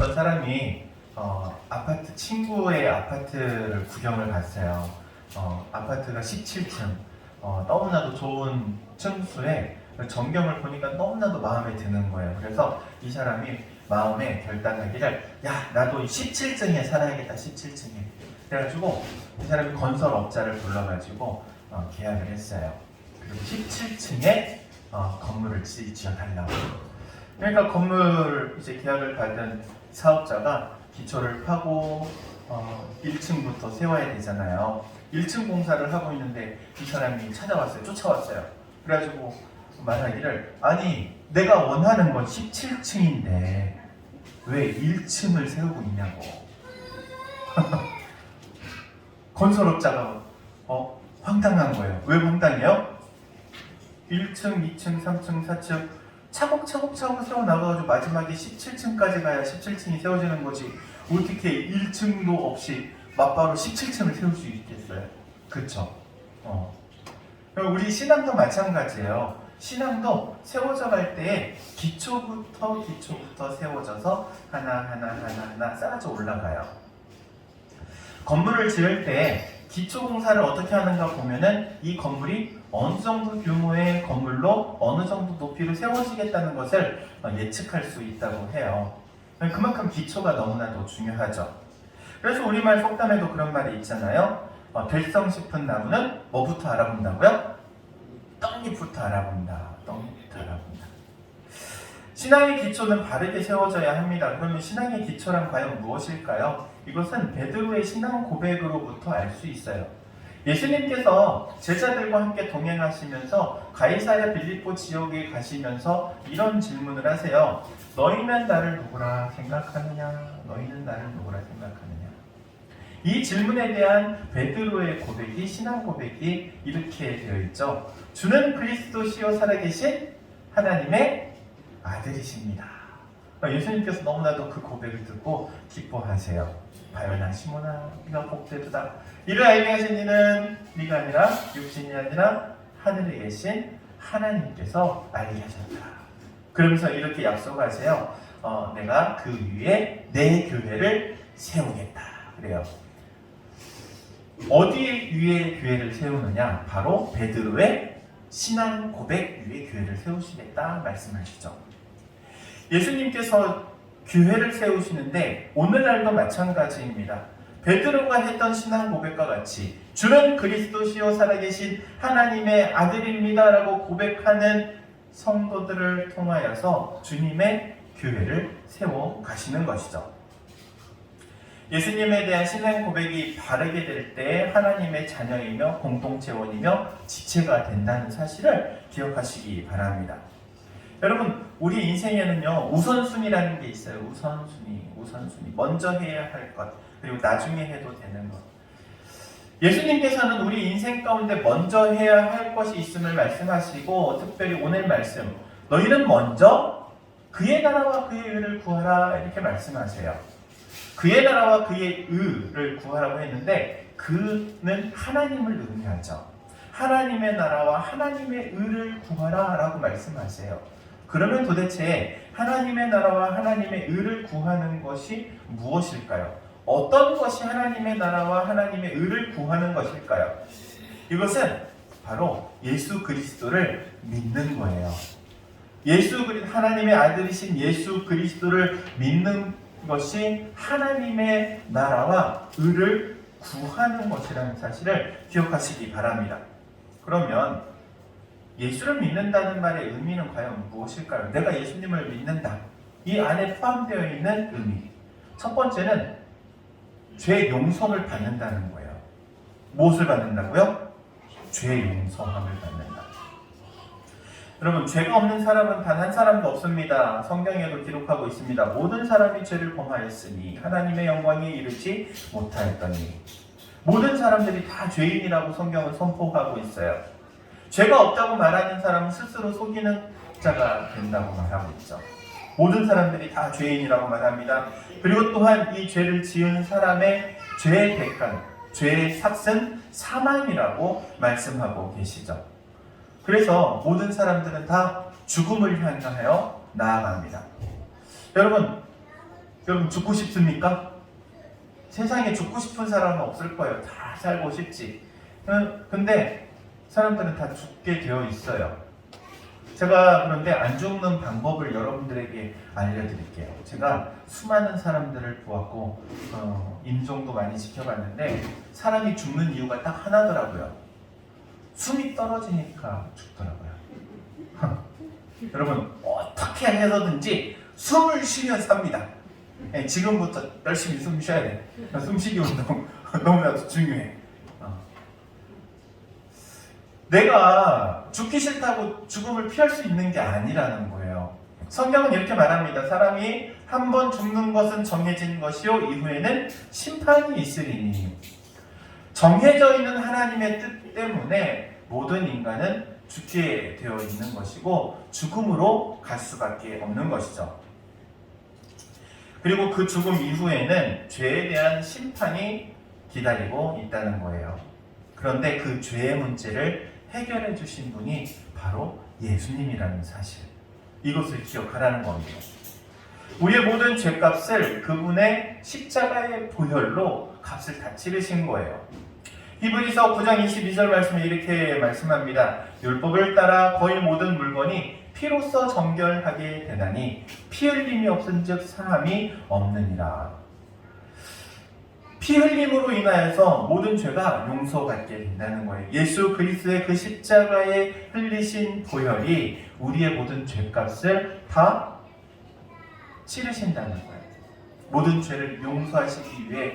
어떤 사람이 아파트 친구의 아파트를 구경을 갔어요. 아파트가 17층, 너무나도 좋은 층수에 전경을 보니까 너무나도 마음에 드는 거예요. 그래서 이 사람이 마음에 결단하기를, 야, 나도 17층에 살아야겠다. 17층에. 그래가지고 이 사람이 건설업자를 불러가지고 계약을 했어요. 그리고 17층에 건물을 지어달라고. 그러니까 건물 이제 계약을 받은 사업자가 기초를 파고 1층부터 세워야 되잖아요. 1층 공사를 하고 있는데 이 사람이 찾아왔어요. 쫓아왔어요. 그래가지고 말하기를, 아니 내가 원하는 건 17층인데 왜 1층을 세우고 있냐고. 건설업자가 황당한 거예요. 왜 황당해요? 1층, 2층, 3층, 4층 차곡차곡 세워 나가가지고 마지막에 17층까지 가야 17층이 세워지는 거지. 어떻게 1층도 없이 맞바로 17층을 세울 수 있겠어요? 그쵸? 우리 신앙도 마찬가지예요. 신앙도 세워져 갈 때 기초부터 세워져서 하나 쌓아져 올라가요. 건물을 지을 때 기초 공사를 어떻게 하는가 보면은 이 건물이 어느 정도 규모의 건물로 어느 정도 높이로 세워지겠다는 것을 예측할 수 있다고 해요. 그만큼 기초가 너무나도 중요하죠. 그래서 우리말 속담에도 그런 말이 있잖아요. 될성 싶은 나무는 뭐부터 알아본다고요? 떡잎부터 알아본다. 떡잎부터 알아본다. 신앙의 기초는 바르게 세워져야 합니다. 그러면 신앙의 기초란 과연 무엇일까요? 이것은 베드로의 신앙 고백으로부터 알 수 있어요. 예수님께서 제자들과 함께 동행하시면서 가이사랴 빌립보 지역에 가시면서 이런 질문을 하세요. 너희는 나를 누구라 생각하느냐? 너희는 나를 누구라 생각하느냐? 이 질문에 대한 베드로의 고백이, 신앙 고백이 이렇게 되어 있죠. 주는 그리스도시요 살아계신 하나님의 아들이십니다. 예수님께서 너무나도 그 고백을 듣고 기뻐하세요. 바요나 시몬아, 네가 복되도다. 이를 알게 하신 이는 네가 아니라 육신이 아니라 하늘에 계신 하나님께서 알게 하셨다. 그러면서 이렇게 약속하세요. 내가 그 위에 내 교회를 세우겠다. 그래요. 어디 위에 교회를 세우느냐? 바로 베드로의 신앙 고백 위에 교회를 세우시겠다 말씀하시죠. 예수님께서 교회를 세우시는데 오늘날도 마찬가지입니다. 베드로가 했던 신앙 고백과 같이 주는 그리스도시요 살아계신 하나님의 아들입니다 라고 고백하는 성도들을 통하여서 주님의 교회를 세워 가시는 것이죠. 예수님에 대한 신앙 고백이 바르게 될 때 하나님의 자녀이며 공동체원이며 지체가 된다는 사실을 기억하시기 바랍니다. 여러분, 우리 인생에는요, 우선순위라는 게 있어요. 우선순위. 먼저 해야 할 것, 그리고 나중에 해도 되는 것. 예수님께서는 우리 인생 가운데 먼저 해야 할 것이 있음을 말씀하시고, 특별히 오늘 말씀, 너희는 먼저 그의 나라와 그의 의를 구하라 이렇게 말씀하세요. 그의 나라와 그의 의를 구하라고 했는데, 그는 하나님을 의미하죠. 하나님의 나라와 하나님의 의를 구하라 라고 말씀하세요. 그러면 도대체 하나님의 나라와 하나님의 의를 구하는 것이 무엇일까요? 어떤 것이 하나님의 나라와 하나님의 의를 구하는 것일까요? 이것은 바로 예수 그리스도를 믿는 거예요. 하나님의 아들이신 예수 그리스도를 믿는 것이 하나님의 나라와 의를 구하는 것이라는 사실을 기억하시기 바랍니다. 그러면 예수를 믿는다는 말의 의미는 과연 무엇일까요? 내가 예수님을 믿는다. 이 안에 포함되어 있는 의미. 첫 번째는 죄 용서를 받는다는 거예요. 무엇을 받는다고요? 죄 용서함을 받는다. 여러분, 죄가 없는 사람은 단 한 사람도 없습니다. 성경에도 기록하고 있습니다. 모든 사람이 죄를 범하였으니 하나님의 영광에 이르지 못하였더니. 모든 사람들이 다 죄인이라고 성경은 선포하고 있어요. 죄가 없다고 말하는 사람은 스스로 속이는 자가 된다고 말하고 있죠. 모든 사람들이 다 죄인이라고 말합니다. 그리고 또한 이 죄를 지은 사람의 죄의 대가, 죄의 삭은 사망이라고 말씀하고 계시죠. 그래서 모든 사람들은 다 죽음을 향하여 나아갑니다. 여러분, 여러분 죽고 싶습니까? 세상에 죽고 싶은 사람은 없을 거예요. 다 살고 싶지. 근데 사람들은 다 죽게 되어 있어요. 제가 그런데 안 죽는 방법을 여러분들에게 알려드릴게요. 제가 수많은 사람들을 보았고 임종도 많이 지켜봤는데 사람이 죽는 이유가 딱 하나더라고요. 숨이 떨어지니까 죽더라고요. 여러분 어떻게 해서든지 숨을 쉬면 삽니다. 지금부터 열심히 숨 쉬어야 돼. 숨쉬기 운동 너무나도 중요해. 내가 죽기 싫다고 죽음을 피할 수 있는 게 아니라는 거예요. 성경은 이렇게 말합니다. 사람이 한 번 죽는 것은 정해진 것이요 이후에는 심판이 있으리니. 정해져 있는 하나님의 뜻 때문에 모든 인간은 죽게 되어 있는 것이고 죽음으로 갈 수밖에 없는 것이죠. 그리고 그 죽음 이후에는 죄에 대한 심판이 기다리고 있다는 거예요. 그런데 그 죄의 문제를 해결해 주신 분이 바로 예수님이라는 사실, 이것을 기억하라는 겁니다. 우리의 모든 죄값을 그분의 십자가의 보혈로 값을 다 치르신 거예요. 히브리서 9장 22절 말씀에 이렇게 말씀합니다. 율법을 따라 거의 모든 물건이 피로써 정결하게 되나니 피 흘림이 없은즉 사함이 없느니라. 피 흘림으로 인하여서 모든 죄가 용서받게 된다는 거예요. 예수 그리스도의 그 십자가에 흘리신 보혈이 우리의 모든 죄값을 다 치르신다는 거예요. 모든 죄를 용서하시기 위해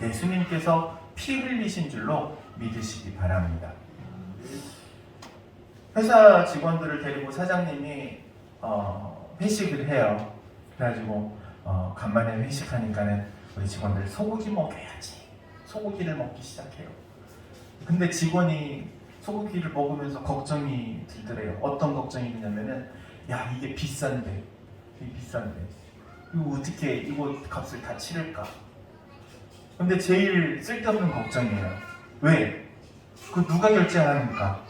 예수님께서 피 흘리신 줄로 믿으시기 바랍니다. 회사 직원들을 데리고 사장님이 회식을 해요. 그래가지고 간만에 회식하니까는 우리 직원들 소고기 먹여야지. 소고기를 먹기 시작해요. 근데 직원이 소고기를 먹으면서 걱정이 들더래요. 어떤 걱정이 드냐면은 야 이게 비싼데 이거 어떻게 이거 값을 다 치를까? 근데 제일 쓸데없는 걱정이에요. 왜? 그 누가 결제하니까?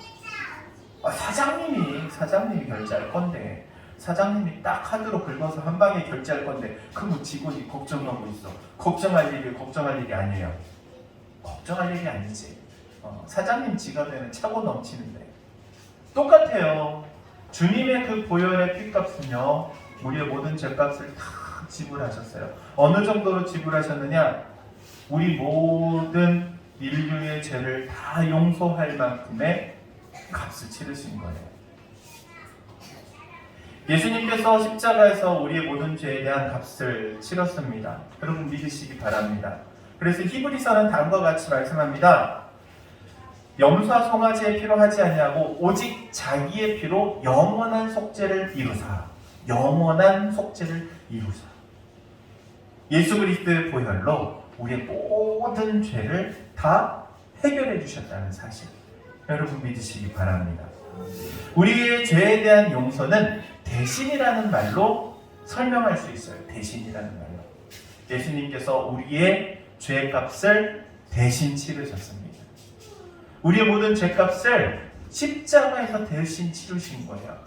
사장님이 결제할 건데 사장님이 딱 카드로 긁어서 한 방에 결제할 건데 그럼 직원이 걱정하고 있어. 걱정할 일이 아니에요. 걱정할 일이 아니지. 사장님 지갑에는 차고 넘치는데 똑같아요. 주님의 그 보혈의 피값은요 우리의 모든 죄값을 다 지불하셨어요. 어느 정도로 지불하셨느냐? 우리 모든 인류의 죄를 다 용서할 만큼의 값을 치르신 거예요. 예수님께서 십자가에서 우리의 모든 죄에 대한 값을 치렀습니다. 여러분 믿으시기 바랍니다. 그래서 히브리서는 다음과 같이 말씀합니다. 염소와 송아지의 피로 하지 아니하고 오직 자기의 피로 영원한 속죄를 이루사. 예수 그리스도의 보혈로 우리의 모든 죄를 다 해결해 주셨다는 사실, 여러분 믿으시기 바랍니다. 우리의 죄에 대한 용서는 대신이라는 말로 설명할 수 있어요. 대신이라는 말로. 예수님께서 우리의 죄값을 대신 치르셨습니다. 우리의 모든 죄값을 십자가에서 대신 치르신 거예요.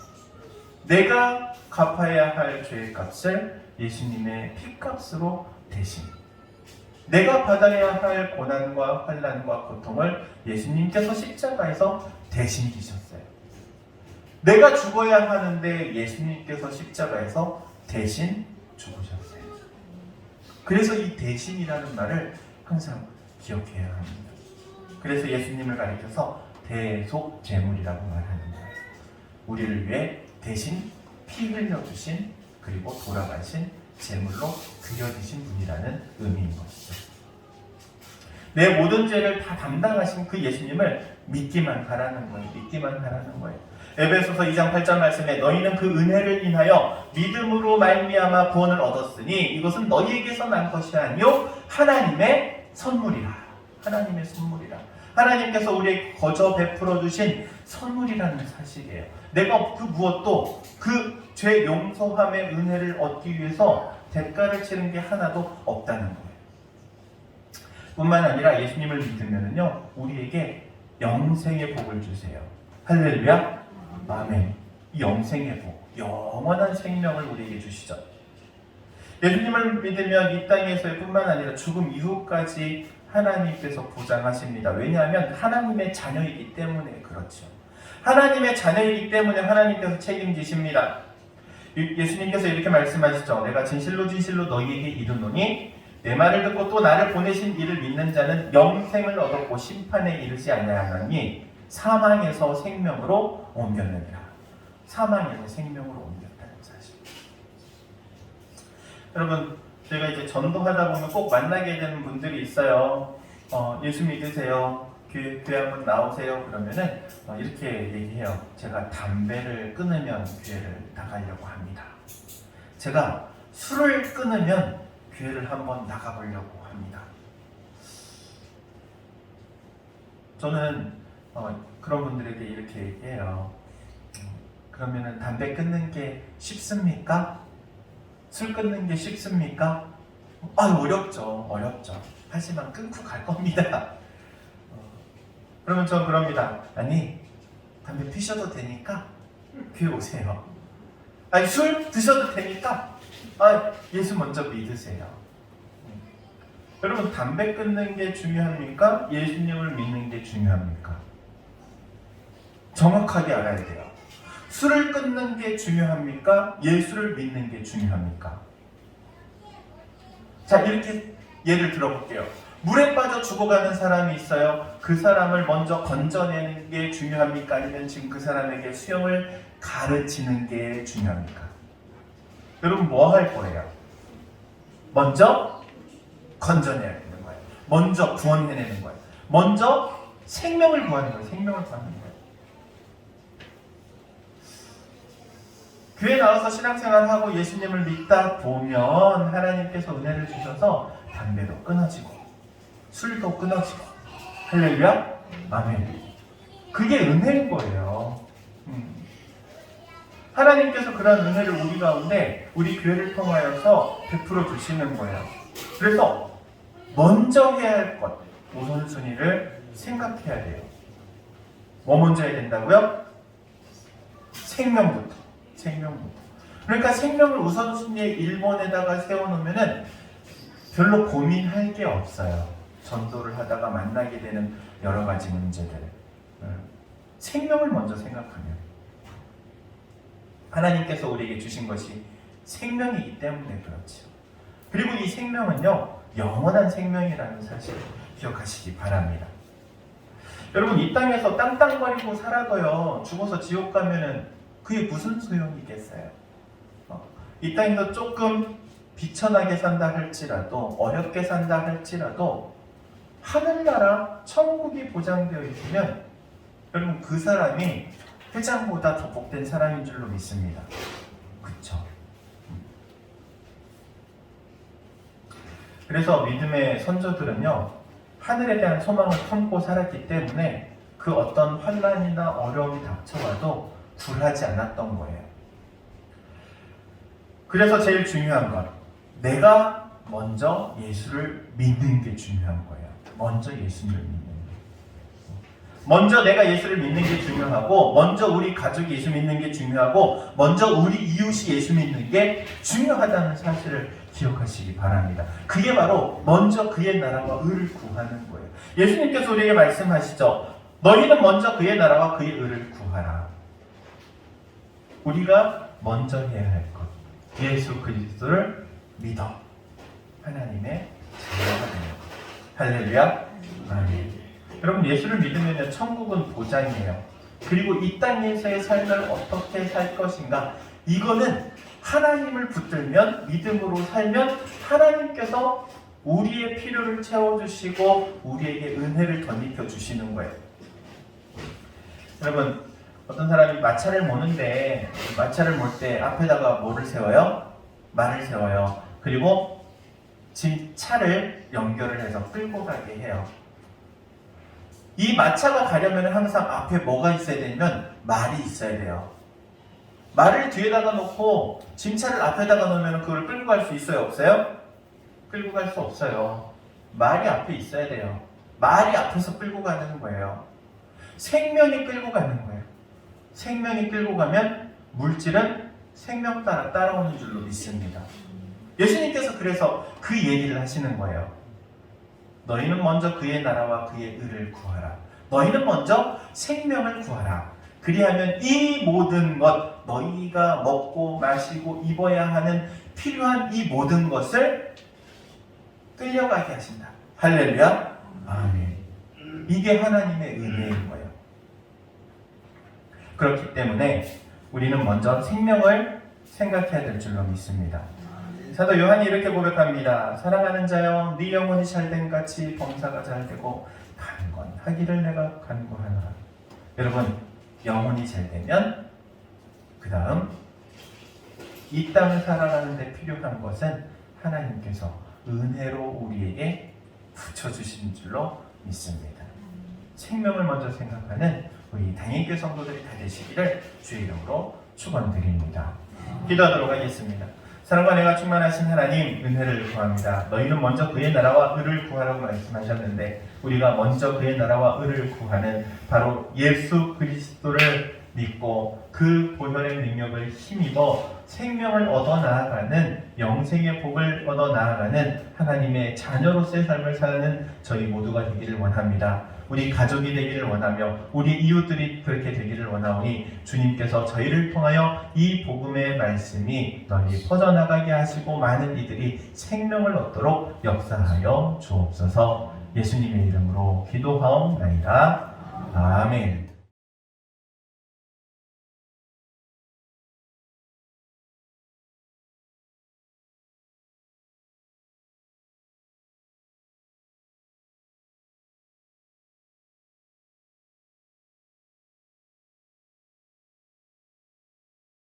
내가 갚아야 할 죄값을 예수님의 피값으로 대신, 내가 받아야 할 고난과 환난과 고통을 예수님께서 십자가에서 대신 지셨어요. 내가 죽어야 하는데 예수님께서 십자가에서 대신 죽으셨어요. 그래서 이 대신이라는 말을 항상 기억해야 합니다. 그래서 예수님을 가리켜서 대속제물이라고 말하는 거예요. 우리를 위해 대신 피 흘려주신 그리고 돌아가신 제물로 드려지신 분이라는 의미인 것이죠. 내 모든 죄를 다 담당하신 그 예수님을 믿기만 하라는 거예요. 에베소서 2장 8절 말씀에 너희는 그 은혜를 인하여 믿음으로 말미암아 구원을 얻었으니 이것은 너희에게서 난 것이 아니요 하나님의 선물이라. 하나님께서 우리에게 거저 베풀어 주신 선물이라는 사실이에요. 내가 그 무엇도 그 죄 용서함의 은혜를 얻기 위해서 대가를 치른 게 하나도 없다는 거예요. 뿐만 아니라 예수님을 믿으면요 우리에게 영생의 복을 주세요. 할렐루야, 아멘. 이 영생의 복, 영원한 생명을 우리에게 주시죠. 예수님을 믿으면 이 땅에서의 뿐만 아니라 죽음 이후까지 하나님께서 보장하십니다. 왜냐하면 하나님의 자녀이기 때문에 그렇죠. 하나님의 자녀이기 때문에 하나님께서 책임지십니다. 예수님께서 이렇게 말씀하시죠. 내가 진실로 진실로 너희에게 이르노니 내 말을 듣고 또 나를 보내신 이를 믿는 자는 영생을 얻었고 심판에 이르지 아니하나니 사망에서 생명으로 옮겼느니라. 사망에서 생명으로 옮겼다는 사실. 여러분, 저희가 이제 전도하다 보면 꼭 만나게 되는 분들이 있어요. 예수 믿으세요. 교회 한번 나오세요. 그러면은 이렇게 얘기해요. 제가 담배를 끊으면 교회를 나가려고 합니다. 제가 술을 끊으면 교회를 한번 나가보려고 합니다. 저는 그런 분들에게 이렇게 얘기해요. 그러면은 담배 끊는 게 쉽습니까? 술 끊는 게 쉽습니까? 어렵죠. 하지만 끊고 갈 겁니다. 그러면 전 그럽니다. 아니, 담배 피셔도 되니까 교회 오세요. 아니, 술 드셔도 되니까 예수 먼저 믿으세요. 여러분, 담배 끊는 게 중요합니까? 예수님을 믿는 게 중요합니까? 정확하게 알아야 돼요. 술을 끊는 게 중요합니까? 예수를 믿는 게 중요합니까? 자, 이렇게 예를 들어볼게요. 물에 빠져 죽어가는 사람이 있어요. 그 사람을 먼저 건져내는 게 중요합니까? 아니면 지금 그 사람에게 수영을 가르치는 게 중요합니까? 여러분, 뭐 할 거예요? 먼저 건져내야 되는 거예요. 먼저 구원해내는 거예요. 먼저 생명을 구하는 거예요. 생명을 구하는 거예요. 교회 나와서 신앙생활하고 예수님을 믿다 보면 하나님께서 은혜를 주셔서 담배도 끊어지고 술도 끊어지고, 할렐루야? 아멘. 그게 은혜인 거예요. 하나님께서 그런 은혜를 우리 가운데 우리 교회를 통하여서 베풀어 주시는 거예요. 그래서 먼저 해야 할 것, 우선순위를 생각해야 돼요. 뭐 먼저 해야 된다고요? 생명부터. 그러니까 생명을 우선순위에 1번에다가 세워놓으면은 별로 고민할 게 없어요. 전도를 하다가 만나게 되는 여러 가지 문제들. 생명을 먼저 생각하면 하나님께서 우리에게 주신 것이 생명이기 때문에 그렇죠. 그리고 이 생명은요, 영원한 생명이라는 사실 기억하시기 바랍니다. 여러분, 이 땅에서 땅땅거리고 살아도요, 죽어서 지옥 가면은 그게 무슨 소용이겠어요? 이 땅에서 조금 비천하게 산다 할지라도, 어렵게 산다 할지라도 하늘나라 천국이 보장되어 있으면 여러분, 그 사람이 회장보다 더 복된 사람인 줄로 믿습니다. 그쵸? 그래서 믿음의 선조들은요, 하늘에 대한 소망을 품고 살았기 때문에 그 어떤 환난이나 어려움이 닥쳐와도 굴하지 않았던 거예요. 그래서 제일 중요한 건 내가 먼저 예수를 믿는 게 중요한 거예요. 먼저 예수를 믿는 게. 먼저 내가 예수를 믿는 게 중요하고, 먼저 우리 가족이 예수 믿는 게 중요하고, 먼저 우리 이웃이 예수 믿는 게 중요하다는 사실을 기억하시기 바랍니다. 그게 바로 먼저 그의 나라와 의를 구하는 거예요. 예수님께서 우리에게 말씀하시죠. 너희는 먼저 그의 나라와 그의 의를 구하라. 우리가 먼저 해야 할 것, 예수 그리스도를 믿어 하나님의 자녀가 되는 것. 할렐루야. 아멘. 여러분, 예수를 믿으면 천국은 보장이에요. 그리고 이 땅에서의 삶을 어떻게 살 것인가, 이거는 하나님을 붙들면, 믿음으로 살면 하나님께서 우리의 필요를 채워주시고 우리에게 은혜를 덧입혀 주시는 거예요. 여러분, 어떤 사람이 마차를 모는데, 마차를 몰 때 앞에다가 뭐를 세워요? 말을 세워요. 그리고 지금 차를 연결을 해서 끌고 가게 해요. 이 마차가 가려면 항상 앞에 뭐가 있어야 되냐면 말이 있어야 돼요. 말을 뒤에다가 놓고 짐차를 앞에다가 놓으면 그걸 끌고 갈 수 있어요? 없어요? 끌고 갈 수 없어요. 말이 앞에 있어야 돼요. 말이 앞에서 끌고 가는 거예요. 생명이 끌고 가는 거예요. 생명이 끌고 가면 물질은 생명 따라 따라오는 줄로 믿습니다. 예수님께서 그래서 그 얘기를 하시는 거예요. 너희는 먼저 그의 나라와 그의 의를 구하라. 너희는 먼저 생명을 구하라. 그리하면 이 모든 것, 너희가 먹고 마시고 입어야 하는 필요한 이 모든 것을 끌려가게 하신다. 할렐루야. 아멘. 이게 하나님의 은혜인 거예요. 그렇기 때문에 우리는 먼저 생명을 생각해야 될 줄로 믿습니다. 사도 요한이 이렇게 고백합니다. 사랑하는 자여, 네 영혼이 잘된 같이 범사가 잘되고 강건하기를 내가 간구하노라. 여러분, 영혼이 잘되면 그 다음 이 땅을 살아가는 데 필요한 것은 하나님께서 은혜로 우리에게 붙여주신 줄로 믿습니다. 생명을 먼저 생각하는 우리 당일교 성도들이 다 되시기를 주의 이름으로 축원드립니다. 기도하도록 하겠습니다. 사랑과 은혜가 충만하신 하나님, 은혜를 구합니다. 너희는 먼저 그의 나라와 의를 구하라고 말씀하셨는데 우리가 먼저 그의 나라와 의를 구하는 바로 예수 그리스도를 믿고 그 보혈의 능력을 힘입어 생명을 얻어 나아가는, 영생의 복을 얻어 나아가는 하나님의 자녀로서의 삶을 사는 저희 모두가 되기를 원합니다. 우리 가족이 되기를 원하며 우리 이웃들이 그렇게 되기를 원하오니 주님께서 저희를 통하여 이 복음의 말씀이 널리 퍼져나가게 하시고 많은 이들이 생명을 얻도록 역사하여 주옵소서. 예수님의 이름으로 기도하옵나이다. 아멘.